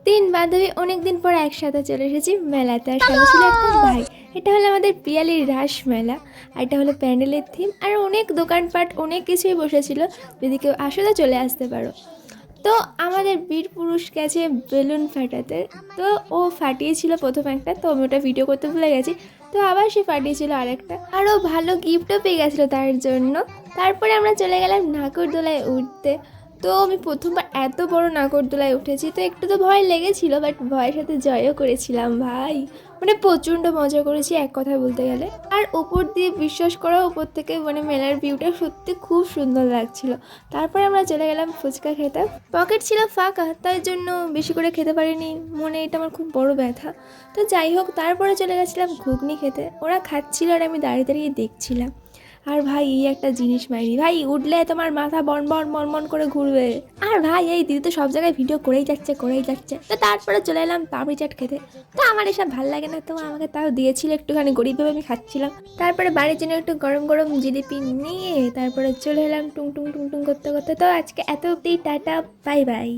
তিন বান্ধবী অনেকদিন পর একসাথে চলে এসেছি মেলাতে। আর সঙ্গে ছিল একটা ভাই। এটা হলো আমাদের পিয়ালির রাস মেলা। আর এটা হলো প্যান্ডেলের থিম। আর অনেক দোকানপাট অনেক কিছুই বসেছিল, যদি কেউ আসো তো চলে আসতে পারো। তো আমাদের বীর পুরুষ গেছে বেলুন ফাটাতে। তো ও ফাটিয়েছিল প্রথম একটা, তো আমি ওটা ভিডিও করতে ভুলে গেছি। তো আবার সে ফাটিয়েছিল আরেকটা, আরও ভালো গিফটও পেয়ে গেছিলো তার জন্য। তারপরে আমরা চলে গেলাম নাগরদোলায় উঠতে। তো আমি প্রথমবার এত বড় নাগরদোলায় উঠেছি, তো একটু তো ভয় লেগেছিল, বাট ভয়ের সাথে জয়ও করেছিলাম ভাই। মানে প্রচণ্ড মজা করেছি এক কথায় বলতে গেলে। আর ওপর দিয়ে বিশ্বাস করো, ওপর থেকে মানে মেলার ভিউটা সত্যি খুব সুন্দর লাগছিল। তারপরে আমরা চলে গেলাম ফুচকা খেতে। পকেট ছিল ফাঁকা, তাই জন্য বেশি করে খেতে পারিনি, মনে এটা আমার খুব বড় ব্যথা। তো যাই হোক, তারপরে চলে গেছিলাম ঘুগনি খেতে। ওরা খাচ্ছিল আর আমি দাঁড়িয়ে দাঁড়িয়ে দেখছিলাম। আর ভাই এই একটা জিনিস মাইরি ভাই, উঠলে তোমার মাথা বন বন মন মন করে ঘুরবে। আর ভাই এই দিদি তো সব জায়গায় ভিডিও করেই যাচ্ছে। তো তারপরে চলে এলাম পাপড়ি চাট খেতে। তো আমার এসব ভালো লাগে না, তো আমাকে তাও দিয়েছিল একটুখানি, গরিবভাবে আমি খাচ্ছিলাম। তারপরে বাড়ির জন্য একটু গরম গরম জিলিপি নিয়ে তারপরে চলে এলাম টুং টুং টুং টুং করতে করতে। তো আজকে এত অব্দি, টাটা, বাই বাই।